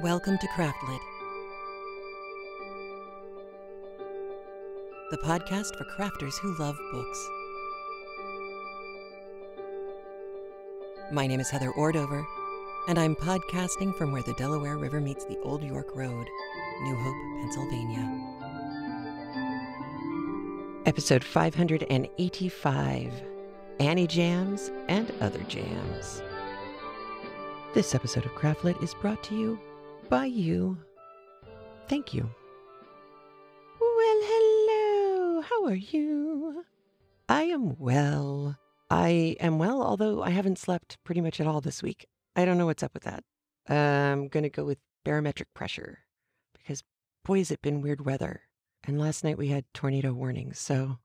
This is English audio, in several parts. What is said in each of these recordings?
Welcome to Craftlit, the podcast for crafters who love books. My name is Heather Ordover, and I'm podcasting from where the Delaware River meets the Old York Road, New Hope, Pennsylvania. Episode 585, AniJams and Other Jams. This episode of Craftlit is brought to you by you. Thank you. Well, hello. How are you? I am well. I am well, although I haven't slept pretty much at all this week. I don't know what's up with that. I'm going to go with barometric pressure because, boy, has it been weird weather. And last night we had tornado warnings, so a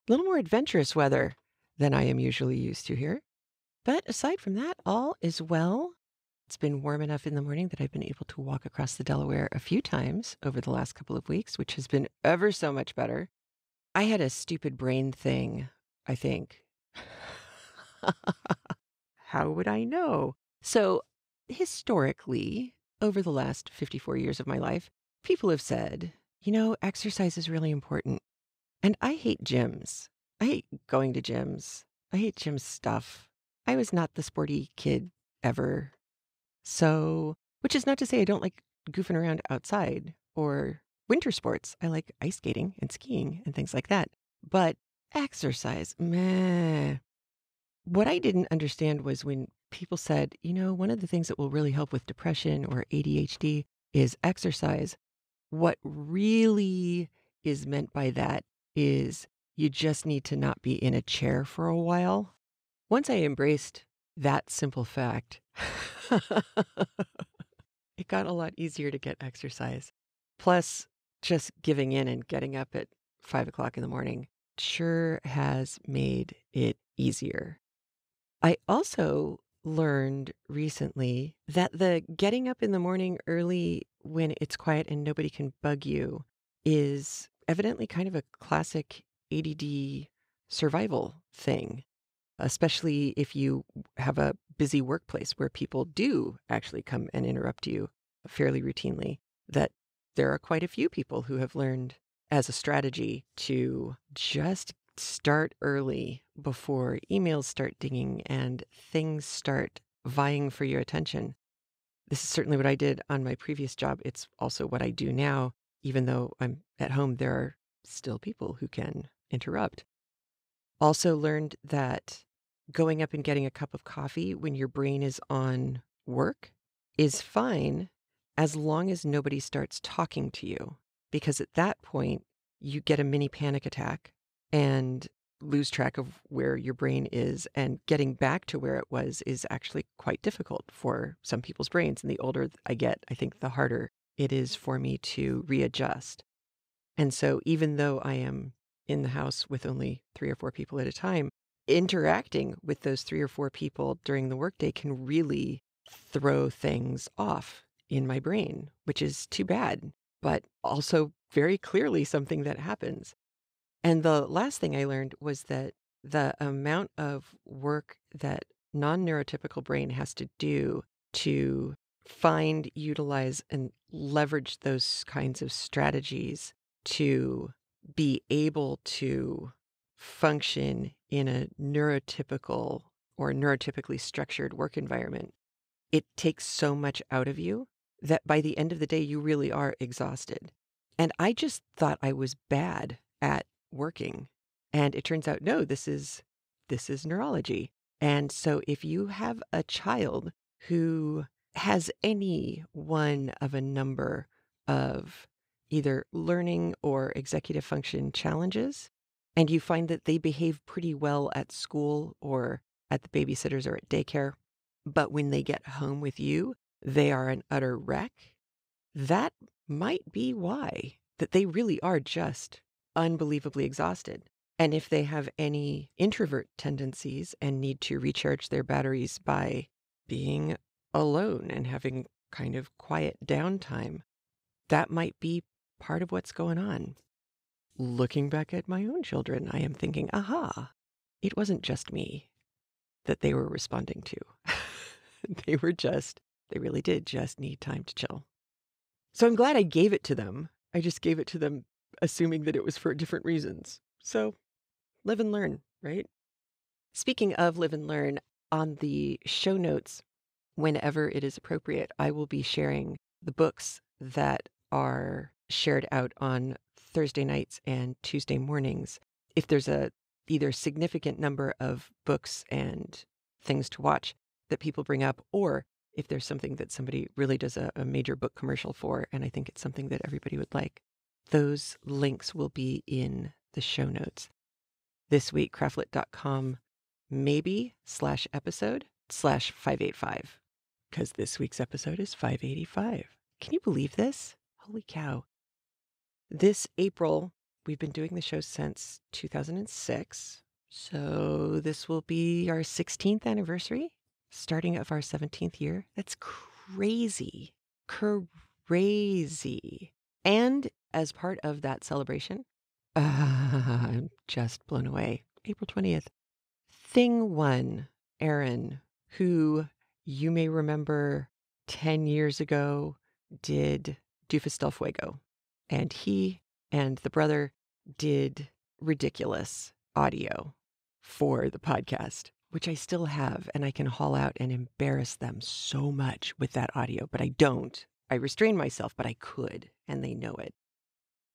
little more adventurous weather than I am usually used to here. But aside from that, all is well. It's been warm enough in the morning that I've been able to walk across the Delaware a few times over the last couple of weeks, which has been ever so much better. I had a stupid brain thing, I think. How would I know? So, historically, over the last 54 years of my life, people have said, exercise is really important. And I hate gyms. I hate going to gyms. I hate gym stuff. I was not the sporty kid ever. So, which is not to say I don't like goofing around outside or winter sports. I like ice skating and skiing and things like that. But exercise, meh. What I didn't understand was when people said, one of the things that will really help with depression or ADHD is exercise. What really is meant by that is you just need to not be in a chair for a while. Once I embraced that simple fact, it got a lot easier to get exercise. Plus, just giving in and getting up at 5 o'clock in the morning sure has made it easier. I also learned recently that the getting up in the morning early when it's quiet and nobody can bug you is evidently kind of a classic ADD survival thing, especially if you have a busy workplace where people do actually come and interrupt you fairly routinely, that there are quite a few people who have learned as a strategy to just start early before emails start dinging and things start vying for your attention. This is certainly what I did on my previous job. It's also what I do now. Even though I'm at home, there are still people who can interrupt. Also learned that going up and getting a cup of coffee when your brain is on work is fine as long as nobody starts talking to you. Because at that point, you get a mini panic attack and lose track of where your brain is, and getting back to where it was is actually quite difficult for some people's brains. And the older I get, I think the harder it is for me to readjust. And so even though I am in the house with only 3 or 4 people at a time, interacting with those 3 or 4 people during the workday can really throw things off in my brain, which is too bad, but also very clearly something that happens. And the last thing I learned was that the amount of work that non-neurotypical brain has to do to find, utilize, and leverage those kinds of strategies to be able to function in a neurotypical or neurotypically structured work environment, it takes so much out of you that by the end of the day, you really are exhausted. And I just thought I was bad at working. And it turns out, no, this is neurology. And so if you have a child who has any one of a number of either learning or executive function challenges, and you find that they behave pretty well at school or at the babysitters or at daycare, but when they get home with you, they are an utter wreck, that might be why, that they really are just unbelievably exhausted. And if they have any introvert tendencies and need to recharge their batteries by being alone and having kind of quiet downtime, that might be part of what's going on. Looking back at my own children, I am thinking, aha, it wasn't just me that they were responding to. They really did just need time to chill. So I'm glad I gave it to them. I just gave it to them assuming that it was for different reasons. So live and learn, right? Speaking of live and learn, on the show notes, whenever it is appropriate, I will be sharing the books that are shared out on Thursday nights and Tuesday mornings. If there's a either significant number of books and things to watch that people bring up, or if there's something that somebody really does a major book commercial for, and I think it's something that everybody would like, those links will be in the show notes. This week, craftlit.com maybe/episode/585, because this week's episode is 585. Can you believe this? Holy cow. This April, we've been doing the show since 2006. So this will be our 16th anniversary, starting of our 17th year. That's crazy. Crazy. And as part of that celebration, I'm just blown away. April 20th. Thing one, Aaron, who you may remember 10 years ago did Doofus Del Fuego. And he and the brother did ridiculous audio for the podcast, which I still have, and I can haul out and embarrass them so much with that audio, but I don't. I restrain myself, but I could, and they know it.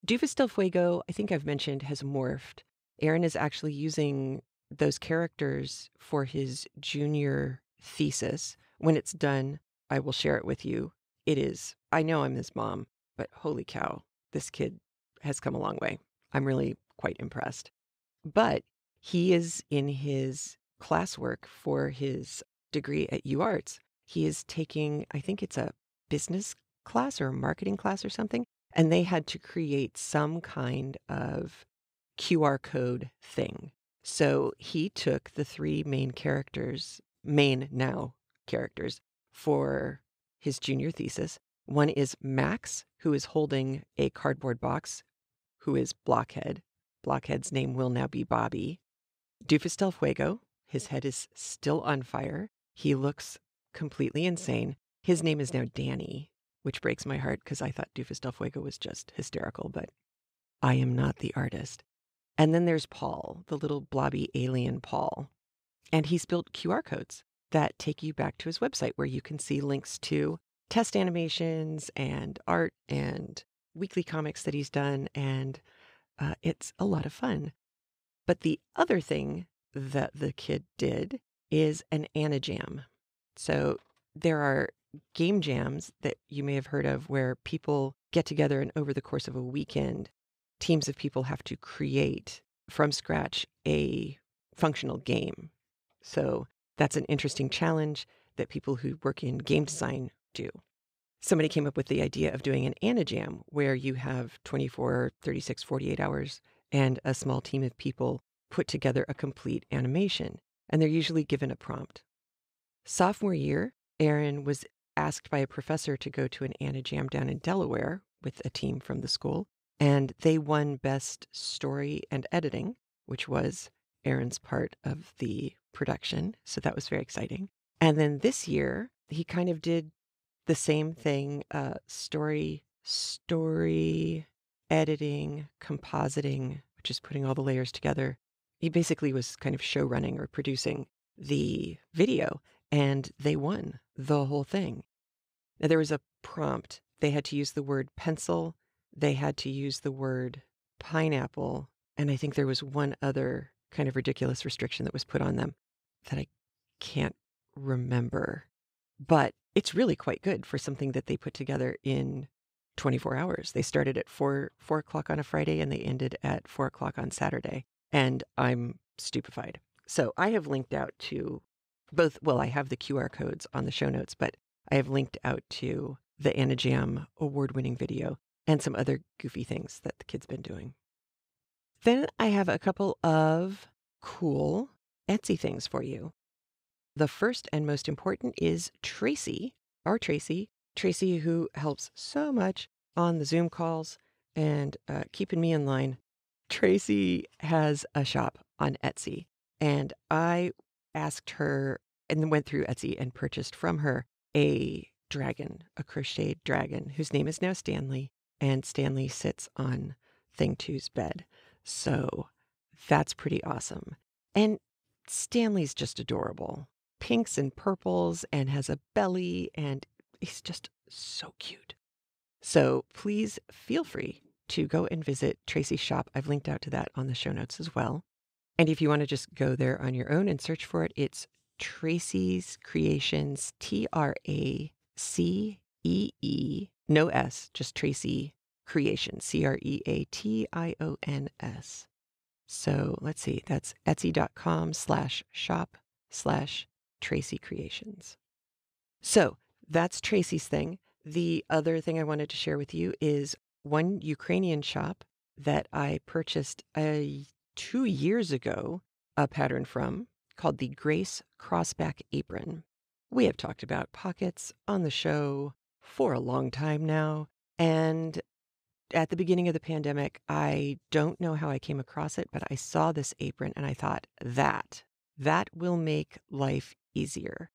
Doofus Del Fuego, I think I've mentioned, has morphed. Aaron is actually using those characters for his junior thesis. When it's done, I will share it with you. It is, I know I'm his mom, but holy cow, this kid has come a long way. I'm really quite impressed. But he is in his classwork for his degree at UArts. He is taking, I think it's a business class or a marketing class or something, and they had to create some kind of QR code thing. So he took the three main characters for his junior thesis. One is Max, who is holding a cardboard box, who is Blockhead. Blockhead's name will now be Bobby. Doofus Del Fuego, his head is still on fire. He looks completely insane. His name is now Danny, which breaks my heart because I thought Doofus Del Fuego was just hysterical, but I am not the artist. And then there's Paul, the little blobby alien Paul. And he's built QR codes that take you back to his website where you can see links to test animations and art and weekly comics that he's done. And it's a lot of fun. But the other thing that the kid did is an AniJam. So there are game jams that you may have heard of where people get together and over the course of a weekend, teams of people have to create from scratch a functional game. So that's an interesting challenge that people who work in game design do. Somebody came up with the idea of doing an AniJam where you have 24, 36, 48 hours and a small team of people put together a complete animation, and they're usually given a prompt. Sophomore year, Aaron was asked by a professor to go to an AniJam down in Delaware with a team from the school, and they won Best Story and Editing, which was Aaron's part of the production, so that was very exciting. And then this year, he kind of did the same thing, story editing, compositing, which is putting all the layers together. He basically was kind of show running or producing the video, and they won the whole thing. Now, there was a prompt. They had to use the word pencil. They had to use the word pineapple. And I think there was one other kind of ridiculous restriction that was put on them that I can't remember. But it's really quite good for something that they put together in 24 hours. They started at 4 o'clock on a Friday and they ended at 4 o'clock on Saturday. And I'm stupefied. So I have linked out to both, well, I have the QR codes on the show notes, but I have linked out to the AniJam award-winning video and some other goofy things that the kid's been doing. Then I have a couple of cool Etsy things for you. The first and most important is Tracy, our Tracy, who helps so much on the Zoom calls and keeping me in line. Tracy has a shop on Etsy, and I asked her and then went through Etsy and purchased from her a dragon, a crocheted dragon, whose name is now Stanley, and Stanley sits on Thing Two's bed. So that's pretty awesome. And Stanley's just adorable. Pinks and purples and has a belly, and he's just so cute. So please feel free to go and visit Tracy's shop. I've linked out to that on the show notes as well. And if you want to just go there on your own and search for it, it's Tracy's Creations, Tracee, no S, just Tracy Creations, Creations. So let's see, that's etsy.com/shop/Tracy Creations. So that's Tracy's thing. The other thing I wanted to share with you is one Ukrainian shop that I purchased 2 years ago a pattern from, called the Grace Crossback Apron. We have talked about pockets on the show for a long time now, and at the beginning of the pandemic, I don't know how I came across it, but I saw this apron and I thought, that will make life easier.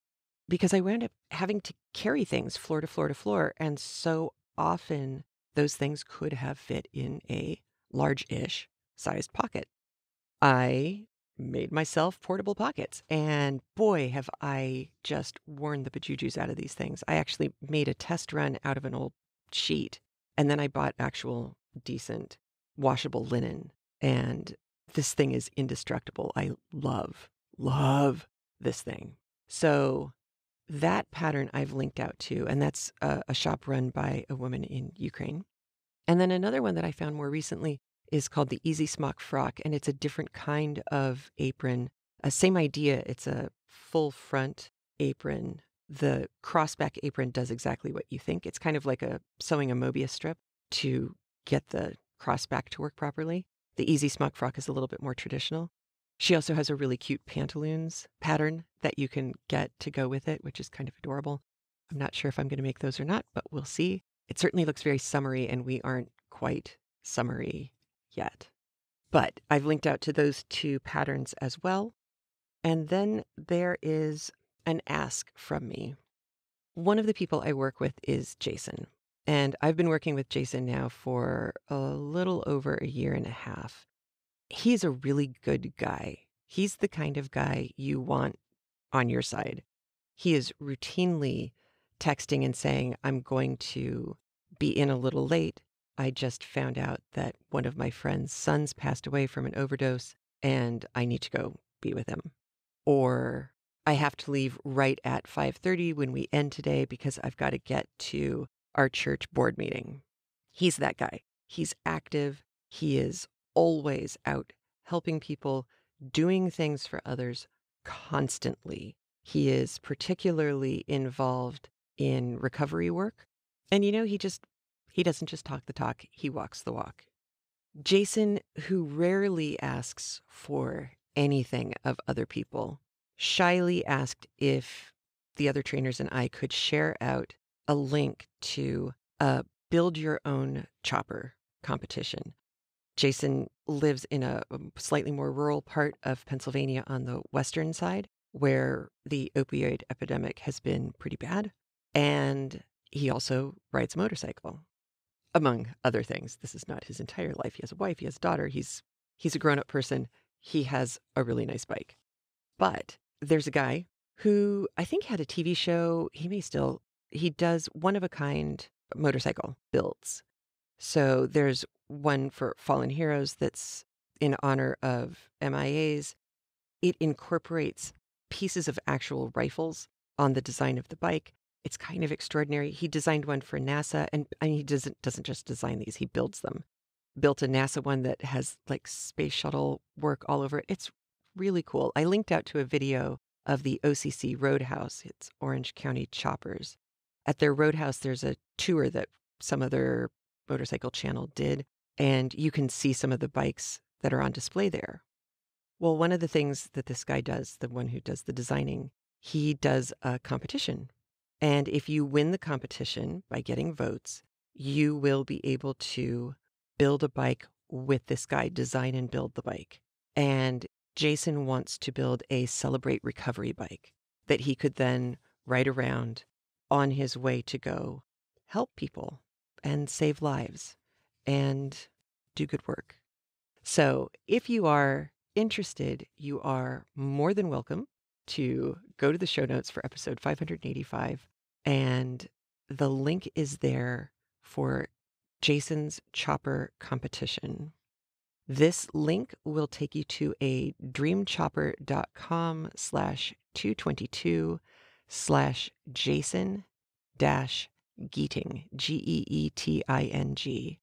Because I wound up having to carry things floor to floor to floor, and so often those things could have fit in a large-ish sized pocket. I made myself portable pockets, and boy, have I just worn the bejesus out of these things. I actually made a test run out of an old sheet, and then I bought actual decent washable linen, and this thing is indestructible. I love this thing. So that pattern I've linked out to, and that's a shop run by a woman in Ukraine. And then another one that I found more recently is called the Easy Smock Frock, and it's a different kind of apron. Same idea, it's a full front apron. The crossback apron does exactly what you think. It's kind of like sewing a Mobius strip to get the crossback to work properly. The Easy Smock Frock is a little bit more traditional. She also has a really cute pantaloons pattern that you can get to go with it, which is kind of adorable. I'm not sure if I'm going to make those or not, but we'll see. It certainly looks very summery, and we aren't quite summery yet. But I've linked out to those two patterns as well. And then there is an ask from me. One of the people I work with is Jason. And I've been working with Jason now for a little over a year and a half. He's a really good guy. He's the kind of guy you want on your side. He is routinely texting and saying, I'm going to be in a little late. I just found out that one of my friend's sons passed away from an overdose, and I need to go be with him. Or I have to leave right at 5:30 when we end today because I've got to get to our church board meeting. He's that guy. He's active. He is always out helping people, doing things for others constantly. He is particularly involved in recovery work. And he doesn't just talk the talk, he walks the walk. Jason, who rarely asks for anything of other people, shyly asked if the other trainers and I could share out a link to a build your own chopper competition. Jason lives in a slightly more rural part of Pennsylvania on the western side, where the opioid epidemic has been pretty bad. And he also rides a motorcycle, among other things. This is not his entire life. He has a wife, he has a daughter, he's a grown-up person. He has a really nice bike. But there's a guy who I think had a TV show. He does one-of-a-kind motorcycle builds. So there's one for Fallen Heroes that's in honor of MIAs. It incorporates pieces of actual rifles on the design of the bike. It's kind of extraordinary. He designed one for NASA, and he doesn't just design these, he builds them. Built a NASA one that has like space shuttle work all over it. It's really cool. I linked out to a video of the OCC Roadhouse. It's Orange County Choppers. At their Roadhouse, there's a tour that some other motorcycle channel did, and you can see some of the bikes that are on display there. Well, one of the things that this guy does, the one who does the designing, he does a competition. And if you win the competition by getting votes, you will be able to build a bike with this guy, design and build the bike. And Jason wants to build a Celebrate Recovery bike that he could then ride around on his way to go help people and save lives and do good work. So if you are interested, you are more than welcome to go to the show notes for episode 585, and the link is there for Jason's chopper competition. This link will take you to a dreamchopper.com/222/Jason-Geeting, Geeting.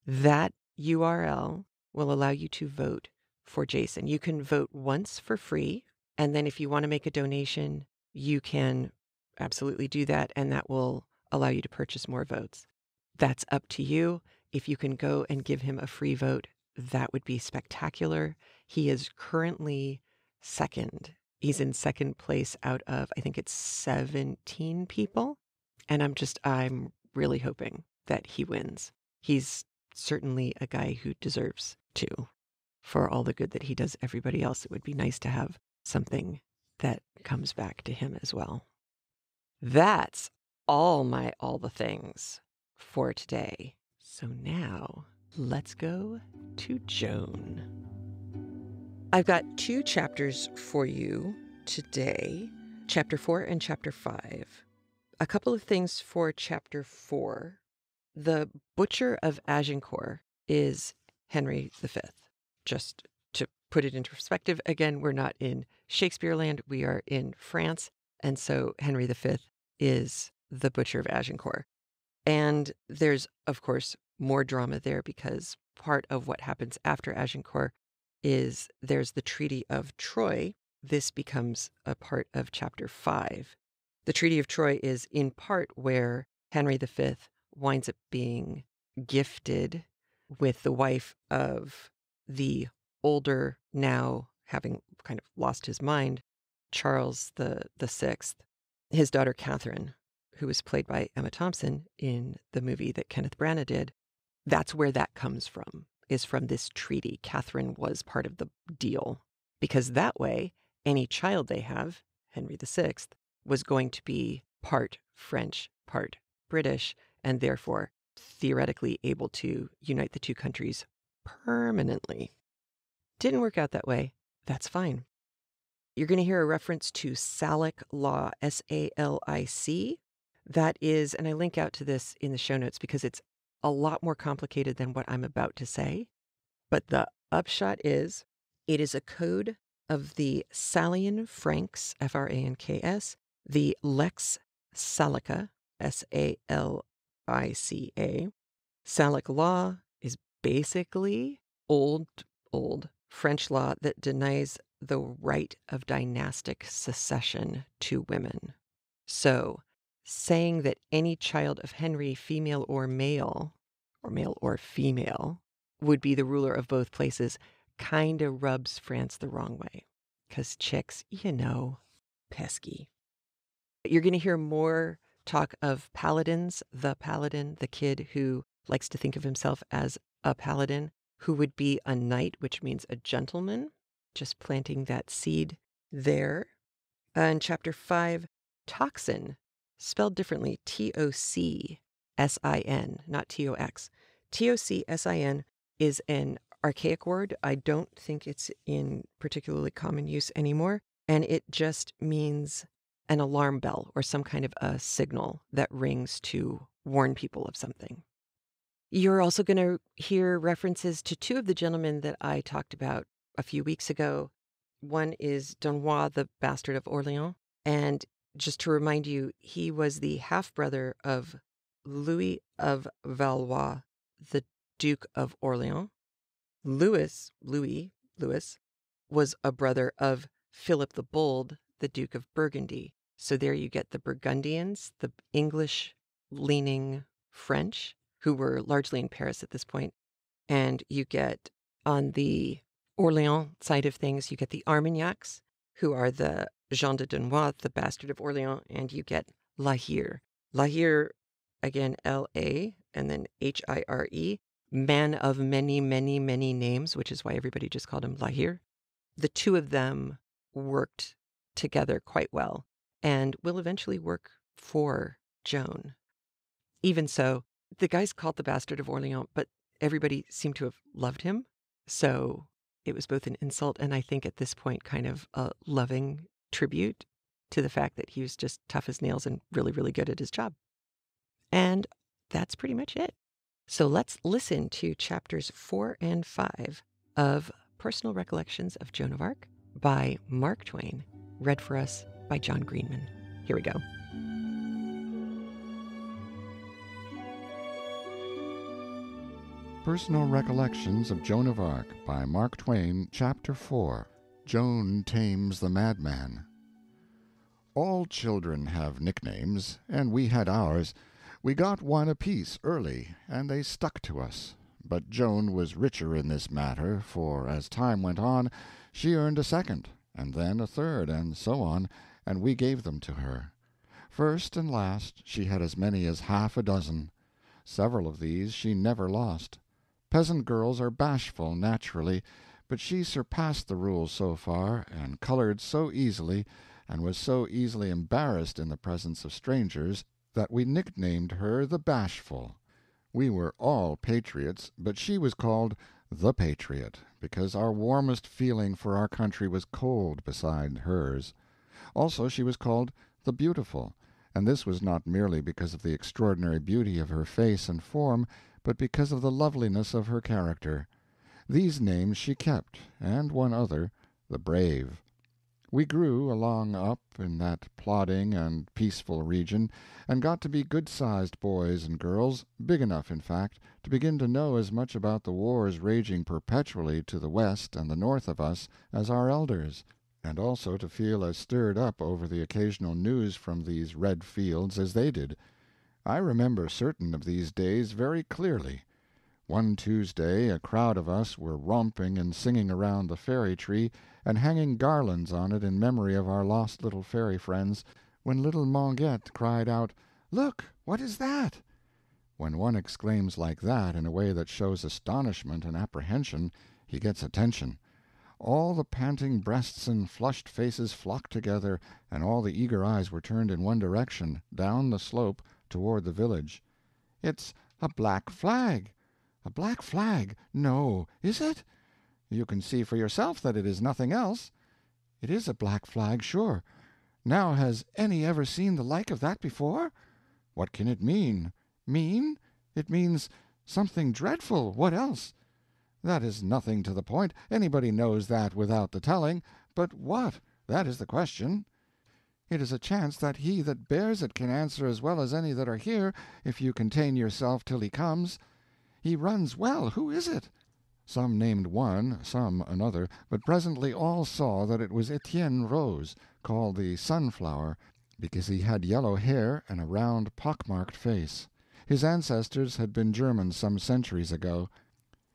That URL will allow you to vote for Jason. You can vote once for free, and then if you want to make a donation, you can absolutely do that, and that will allow you to purchase more votes. That's up to you. If you can go and give him a free vote, that would be spectacular. He is currently second. He's in second place out of, I think it's 17 people. And I'm really hoping that he wins. He's certainly a guy who deserves to. For all the good that he does everybody else, it would be nice to have something that comes back to him as well. That's all the things for today. So now let's go to Joan. I've got 2 chapters for you today, chapter 4 and chapter 5. A couple of things for chapter 4. The Butcher of Agincourt is Henry V. Just to put it into perspective, again, we're not in Shakespeare land, we are in France, and so Henry V is the Butcher of Agincourt. And there's, of course, more drama there because part of what happens after Agincourt is there's the Treaty of Troy. This becomes a part of chapter 5. The Treaty of Troy is in part where Henry V winds up being gifted with the wife of the older, now having kind of lost his mind, Charles the Sixth, his daughter Catherine, who was played by Emma Thompson in the movie that Kenneth Branagh did. That's where that comes from, is from this treaty. Catherine was part of the deal, because that way, any child they have, Henry VI, was going to be part French, part British, and therefore theoretically able to unite the two countries permanently. Didn't work out that way. That's fine. You're going to hear a reference to Salic law, SALIC. That is, and I link out to this in the show notes because it's a lot more complicated than what I'm about to say. But the upshot is, it is a code of the Salian Franks, Franks, the Lex Salica, Salica. Salic law is basically old French law that denies the right of dynastic succession to women. So, saying that any child of Henry, female or male or female, would be the ruler of both places kind of rubs France the wrong way. Because chicks, pesky. You're going to hear more talk of paladins, the paladin, the kid who likes to think of himself as a paladin, who would be a knight, which means a gentleman, just planting that seed there. In chapter 5, toxin, spelled differently, Tocsin, not Tox. Tocsin is an archaic word. I don't think it's in particularly common use anymore, and it just means an alarm bell or some kind of a signal that rings to warn people of something. You're also going to hear references to 2 of the gentlemen that I talked about a few weeks ago. One is Dunois, the bastard of Orleans. And just to remind you, he was the half-brother of Louis of Valois, the Duke of Orleans. Louis was a brother of Philip the Bold, the Duke of Burgundy. So there you get the Burgundians, the English-leaning French, who were largely in Paris at this point. And you get, on the Orleans side of things, you get the Armagnacs, who are the Jean de Dunois, the bastard of Orleans, and you get La Hire. La Hire, again, L-A, and then H-I-R-E, man of many, many, many names, which is why everybody just called him La Hire. The 2 of them worked together quite well and will eventually work for Joan. Even so, the guy's called the Bastard of Orleans, but everybody seemed to have loved him. So it was both an insult and I think at this point kind of a loving tribute to the fact that he was just tough as nails and really, really good at his job. And that's pretty much it. So let's listen to chapters 4 and 5 of Personal Recollections of Joan of Arc by Mark Twain, read for us by John Greenman. Here we go. Personal Recollections of Joan of Arc by Mark Twain, Chapter 4, Joan Tames the Madman. All children have nicknames, and we had ours. We got one apiece early, and they stuck to us. But Joan was richer in this matter, for as time went on, she earned a second, and then a third, and so on, and we gave them to her. First and last, she had as many as half a dozen. Several of these she never lost. Peasant girls are bashful, naturally, but she surpassed the rules so far, and colored so easily, and was so easily embarrassed in the presence of strangers, that we nicknamed her the Bashful. We were all patriots, but she was called the Patriot, because our warmest feeling for our country was cold beside hers. Also she was called the Beautiful, and this was not merely because of the extraordinary beauty of her face and form, but because of the loveliness of her character. These names she kept, and one other, the Brave. We grew along up in that plodding and peaceful region, and got to be good-sized boys and girls, big enough, in fact, to begin to know as much about the wars raging perpetually to the west and the north of us as our elders, and also to feel as stirred up over the occasional news from these red fields as they did. I remember certain of these days very clearly. One Tuesday a crowd of us were romping and singing around the fairy tree, and hanging garlands on it in memory of our lost little fairy friends, when little Monguette cried out, "Look, what is that?" When one exclaims like that in a way that shows astonishment and apprehension, he gets attention. All the panting breasts and flushed faces flocked together, and all the eager eyes were turned in one direction, down the slope, toward the village. "It's a black flag." "A black flag? No, is it?" "You can see for yourself that it is nothing else." "It is a black flag, sure. Now has any ever seen the like of that before?" "What can it mean?" "Mean? It means something dreadful. What else?" "That is nothing to the point. Anybody knows that without the telling. But what? That is the question." "It is a chance that he that bears it can answer as well as any that are here, if you contain yourself till he comes." "He runs well. Who is it?" Some named one, some another, but presently all saw that it was Etienne Rose, called the Sunflower, because he had yellow hair and a round pock-marked face. His ancestors had been Germans some centuries ago.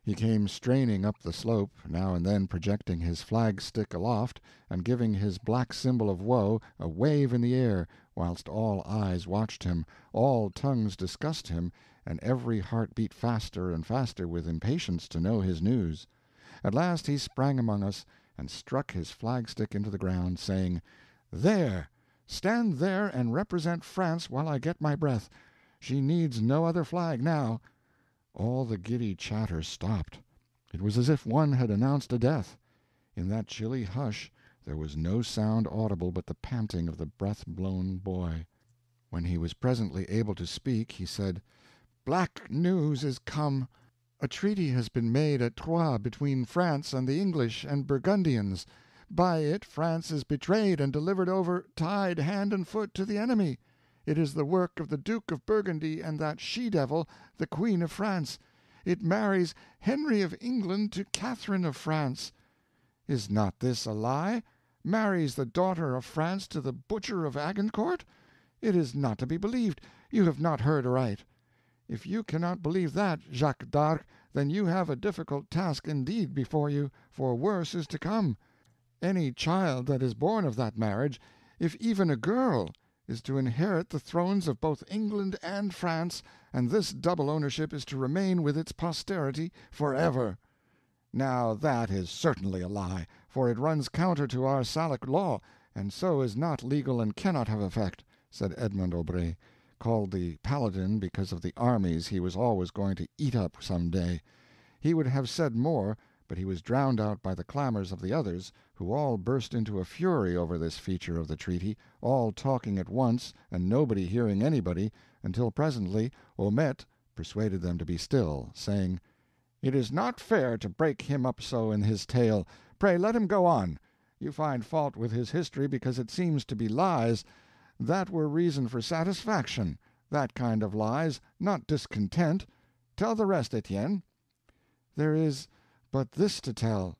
He came straining up the slope, now and then projecting his flag-stick aloft, and giving his black symbol of woe a wave in the air, whilst all eyes watched him, all tongues discussed him, and every heart beat faster and faster with impatience to know his news. At last he sprang among us, and struck his flag-stick into the ground, saying, "There! Stand there and represent France while I get my breath. She needs no other flag now." All the giddy chatter stopped. It was as if one had announced a death. In that chilly hush there was no sound audible but the panting of the breath-blown boy. When he was presently able to speak, he said, "Black news is come. A treaty has been made at Troyes between France and the English and Burgundians. By it France is betrayed and delivered over, tied hand and foot, to the enemy. It is the work of the Duke of Burgundy and that she-devil, the Queen of France. It marries Henry of England to Catherine of France. Is not this a lie? Marries the daughter of France to the butcher of Agincourt? It is not to be believed. You have not heard aright. If you cannot believe that, Jacques d'Arc, then you have a difficult task indeed before you, for worse is to come. Any child that is born of that marriage, if even a girl, is to inherit the thrones of both England and France, and this double ownership is to remain with its posterity forever. Now that is certainly a lie, for it runs counter to our Salic law, and so is not legal and cannot have effect," said Edmond Aubrey. called the Paladin because of the armies he was always going to eat up some day. He would have said more, but he was drowned out by the clamors of the others, who all burst into a fury over this feature of the treaty, all talking at once and nobody hearing anybody, until presently Haumette persuaded them to be still, saying, "It is not fair to break him up so in his tale. Pray let him go on. You find fault with his history because it seems to be lies. That were reason for satisfaction. That kind of lies, not discontent. Tell the rest, Etienne." "There is but this to tell.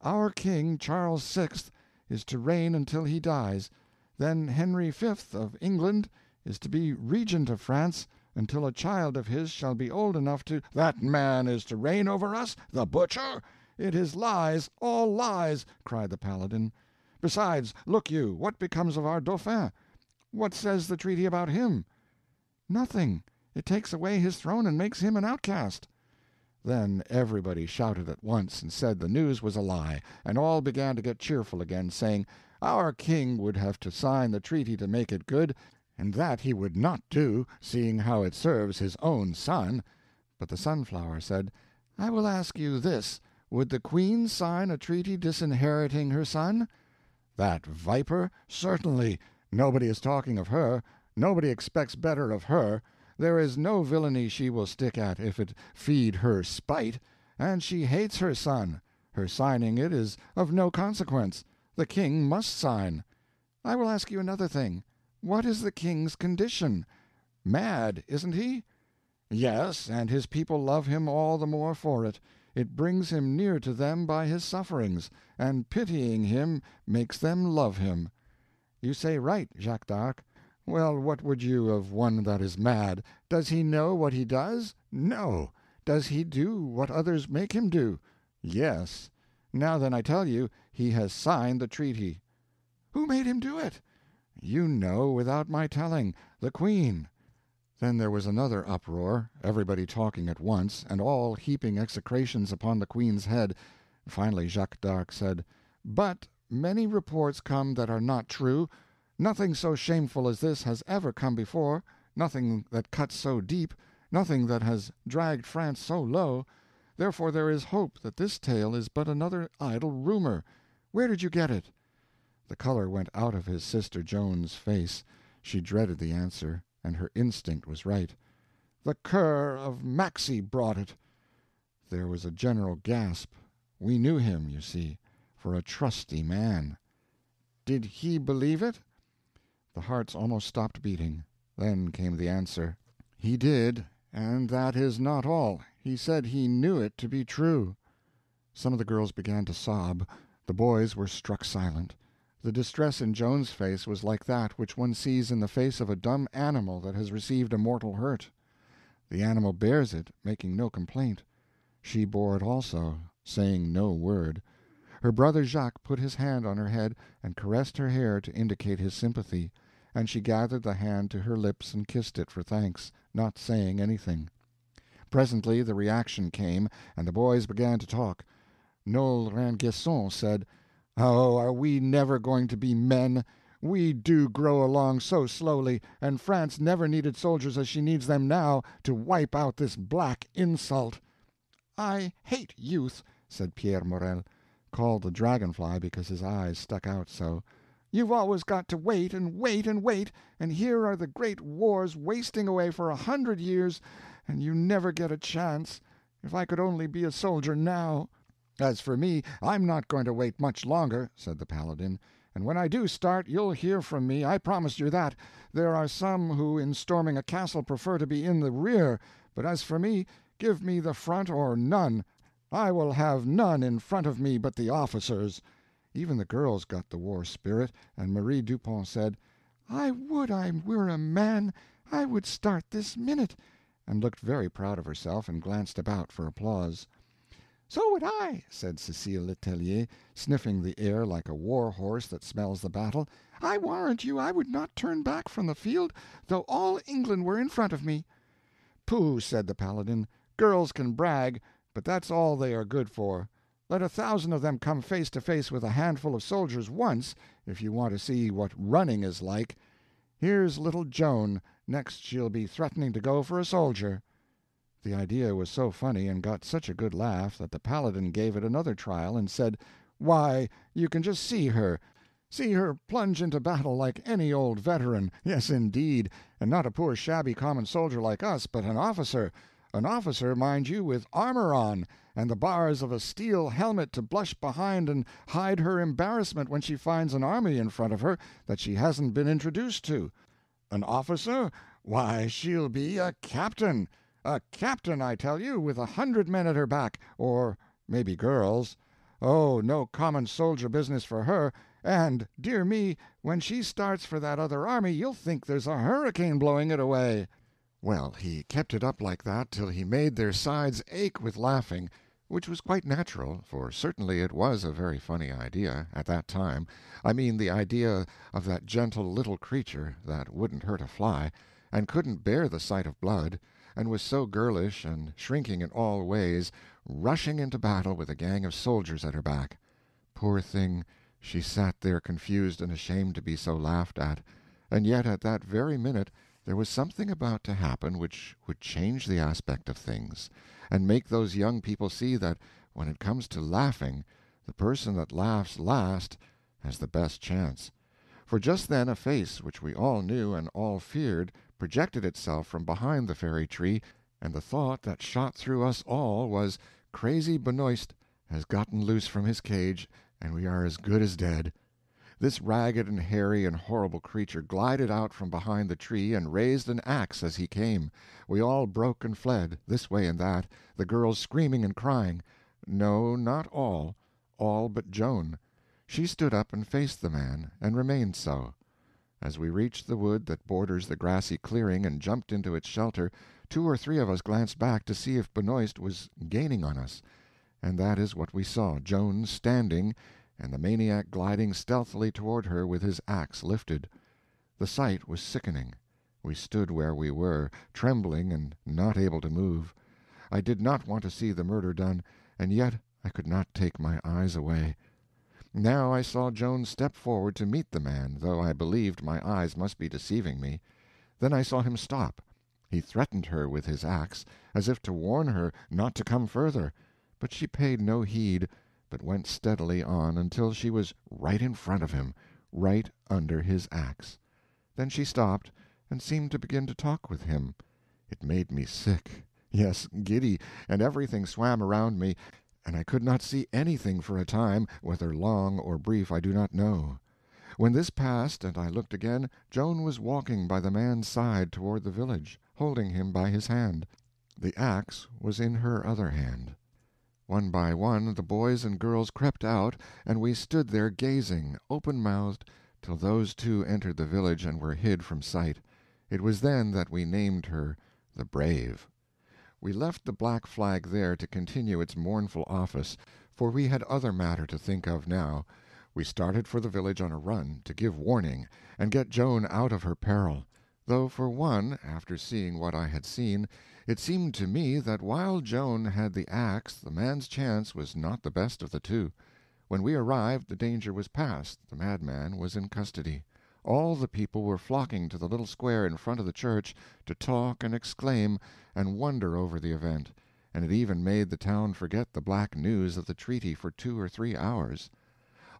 Our king, Charles VI, is to reign until he dies. Then Henry V of England is to be regent of France until a child of his shall be old enough to—" "That man is to reign over us, the butcher? It is lies, all lies," cried the Paladin. "Besides, look you, what becomes of our Dauphin? What says the treaty about him?" "Nothing. It takes away his throne and makes him an outcast." Then everybody shouted at once and said the news was a lie, and all began to get cheerful again, saying, "Our king would have to sign the treaty to make it good, and that he would not do, seeing how it serves his own son." But the Sunflower said, "I will ask you this: would the Queen sign a treaty disinheriting her son?" "That viper? Certainly. Nobody is talking of her. Nobody expects better of her. There is no villainy she will stick at if it feed her spite. And she hates her son. Her signing it is of no consequence. The king must sign." "I will ask you another thing. What is the king's condition? Mad, isn't he?" "Yes, and his people love him all the more for it. It brings him near to them by his sufferings, and pitying him makes them love him." "You say right, Jacques d'Arc." "Well, what would you of one that is mad? Does he know what he does? No. Does he do what others make him do? Yes. Now then, I tell you, he has signed the treaty." "Who made him do it?" "You know, without my telling. The Queen." Then there was another uproar, everybody talking at once, and all heaping execrations upon the Queen's head. Finally Jacques d'Arc said, "But many reports come that are not true. Nothing so shameful as this has ever come before, nothing that cuts so deep, nothing that has dragged France so low. Therefore there is hope that this tale is but another idle rumor. Where did you get it?" The color went out of his sister Joan's face. She dreaded the answer, and her instinct was right. "The cur of Maxey brought it." There was a general gasp. We knew him, you see, for a trusty man. "Did he believe it?" The hearts almost stopped beating. Then came the answer. "He did, and that is not all. He said he knew it to be true." Some of the girls began to sob. The boys were struck silent. The distress in Joan's face was like that which one sees in the face of a dumb animal that has received a mortal hurt. The animal bears it, making no complaint. She bore it also, saying no word. Her brother Jacques put his hand on her head and caressed her hair to indicate his sympathy, and she gathered the hand to her lips and kissed it for thanks, not saying anything. Presently the reaction came, and the boys began to talk. Noel Ranguesson said, "Oh, are we never going to be men? We do grow along so slowly, and France never needed soldiers as she needs them now to wipe out this black insult." "I hate youth," said Pierre Morel, called the Dragonfly because his eyes stuck out so. "You've always got to wait and wait and wait, and here are the great wars wasting away for 100 years, and you never get a chance. If I could only be a soldier now." "As for me, I'm not going to wait much longer," said the Paladin, "and when I do start you'll hear from me, I promise you that. There are some who in storming a castle prefer to be in the rear, but as for me, give me the front or none. I will have none in front of me but the officers." Even the girls got the war spirit, and Marie Dupont said, "I would I were a man. I would start this minute," and looked very proud of herself and glanced about for applause. "So would I," said Cecile Letellier, sniffing the air like a war horse that smells the battle. "I warrant you I would not turn back from the field, though all England were in front of me." "Pooh," said the Paladin, "girls can brag, but that's all they are good for. Let 1,000 of them come face to face with a handful of soldiers once, if you want to see what running is like. Here's little Joan. Next she'll be threatening to go for a soldier." The idea was so funny and got such a good laugh that the Paladin gave it another trial and said, "Why, you can just see her. See her plunge into battle like any old veteran. Yes, indeed, and not a poor shabby common soldier like us, but an officer. An officer, mind you, with armor on, and the bars of a steel helmet to blush behind and hide her embarrassment when she finds an army in front of her that she hasn't been introduced to. An officer? Why, she'll be a captain. A captain, I tell you, with 100 men at her back, or maybe girls. Oh, no common soldier business for her, and, dear me, when she starts for that other army you'll think there's a hurricane blowing it away." Well, he kept it up like that till he made their sides ache with laughing, which was quite natural, for certainly it was a very funny idea, at that time. I mean the idea of that gentle little creature that wouldn't hurt a fly, and couldn't bear the sight of blood, and was so girlish and shrinking in all ways, rushing into battle with a gang of soldiers at her back. Poor thing, she sat there confused and ashamed to be so laughed at, and yet at that very minute there was something about to happen which would change the aspect of things, and make those young people see that when it comes to laughing, the person that laughs last has the best chance. For just then a face which we all knew and all feared projected itself from behind the fairy tree, and the thought that shot through us all was, Crazy Benoist has gotten loose from his cage, and we are as good as dead. This ragged and hairy and horrible creature glided out from behind the tree and raised an axe as he came. We all broke and fled, this way and that, the girls screaming and crying. No, not all. All but Joan. She stood up and faced the man, and remained so. As we reached the wood that borders the grassy clearing and jumped into its shelter, 2 or 3 of us glanced back to see if Benoist was gaining on us. And that is what we saw, Joan standing, and the maniac gliding stealthily toward her with his axe lifted. The sight was sickening. We stood where we were, trembling and not able to move. I did not want to see the murder done, and yet I could not take my eyes away. Now I saw Joan step forward to meet the man, though I believed my eyes must be deceiving me. Then I saw him stop. He threatened her with his axe, as if to warn her not to come further, but she paid no heed, but went steadily on until she was right in front of him, right under his axe. Then she stopped, and seemed to begin to talk with him. It made me sick, yes, giddy, and everything swam around me, and I could not see anything for a time, whether long or brief I do not know. When this passed, and I looked again, Joan was walking by the man's side toward the village, holding him by his hand. The axe was in her other hand. One by one the boys and girls crept out, and we stood there gazing, open-mouthed, till those 2 entered the village and were hid from sight. It was then that we named her the Brave. We left the black flag there to continue its mournful office, for we had other matter to think of now. We started for the village on a run, to give warning, and get Joan out of her peril, though for one, after seeing what I had seen, it seemed to me that while Joan had the axe the man's chance was not the best of the 2. When we arrived the danger was past, the madman was in custody. All the people were flocking to the little square in front of the church to talk and exclaim and wonder over the event, and it even made the town forget the black news of the treaty for 2 or 3 hours.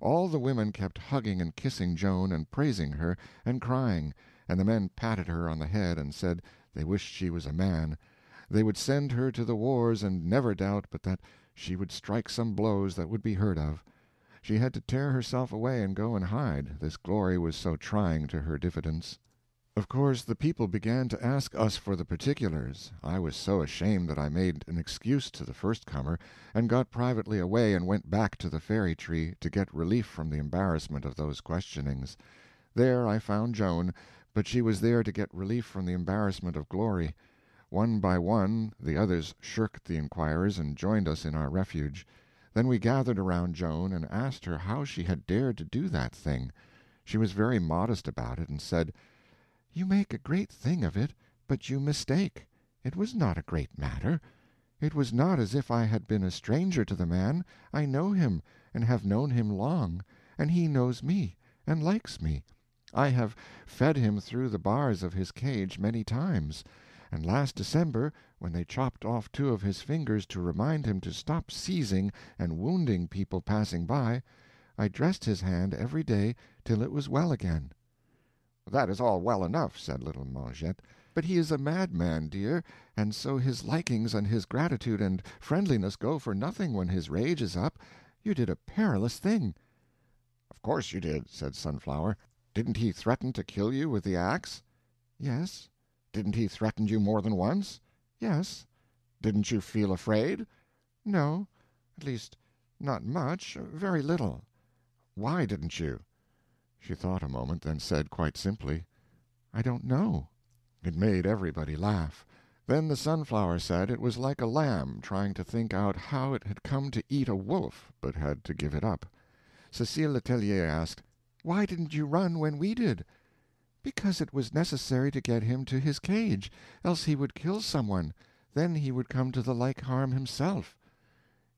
All the women kept hugging and kissing Joan and praising her and crying, and the men patted her on the head and said they wished she was a man. They would send her to the wars and never doubt but that she would strike some blows that would be heard of. She had to tear herself away and go and hide, this glory was so trying to her diffidence. Of course the people began to ask us for the particulars. I was so ashamed that I made an excuse to the first comer, and got privately away and went back to the fairy tree to get relief from the embarrassment of those questionings. There I found Joan, but she was there to get relief from the embarrassment of glory. One by one the others shirked the inquirers and joined us in our refuge. Then we gathered around Joan and asked her how she had dared to do that thing. She was very modest about it, and said, "You make a great thing of it, but you mistake. It was not a great matter. It was not as if I had been a stranger to the man. I know him, and have known him long, and he knows me, and likes me. I have fed him through the bars of his cage many times, and last December, when they chopped off two of his fingers to remind him to stop seizing and wounding people passing by, I dressed his hand every day till it was well again." "That is all well enough," said little Mengette, "but he is a madman, dear, and so his likings and his gratitude and friendliness go for nothing when his rage is up. You did a perilous thing." "Of course you did," said Sunflower. "Didn't he threaten to kill you with the axe?" "Yes." "Didn't he threaten you more than once?" "Yes." "Didn't you feel afraid?" "No. At least, not much. Very little." "Why didn't you?" She thought a moment, then said quite simply, "I don't know." It made everybody laugh. Then the Sunflower said it was like a lamb trying to think out how it had come to eat a wolf, but had to give it up. Cecile Letellier asked, "Why didn't you run when we did?" "Because it was necessary to get him to his cage, else he would kill someone. Then he would come to the like harm himself."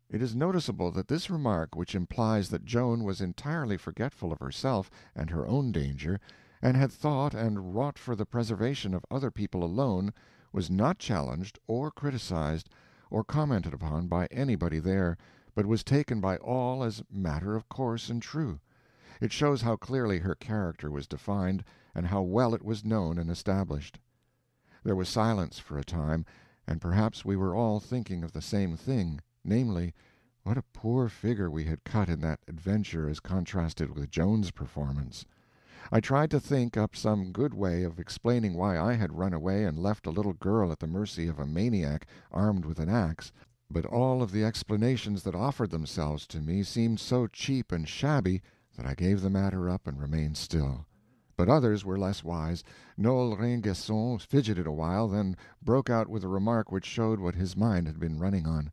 It is noticeable that this remark, which implies that Joan was entirely forgetful of herself and her own danger, and had thought and wrought for the preservation of other people alone, was not challenged or criticized or commented upon by anybody there, but was taken by all as matter of course and true. It shows how clearly her character was defined, and how well it was known and established. There was silence for a time, and perhaps we were all thinking of the same thing, namely, what a poor figure we had cut in that adventure as contrasted with Joan's performance. I tried to think up some good way of explaining why I had run away and left a little girl at the mercy of a maniac armed with an axe, but all of the explanations that offered themselves to me seemed so cheap and shabby that I gave the matter up and remained still. But others were less wise. Noel Rainguesson fidgeted a while, then broke out with a remark which showed what his mind had been running on.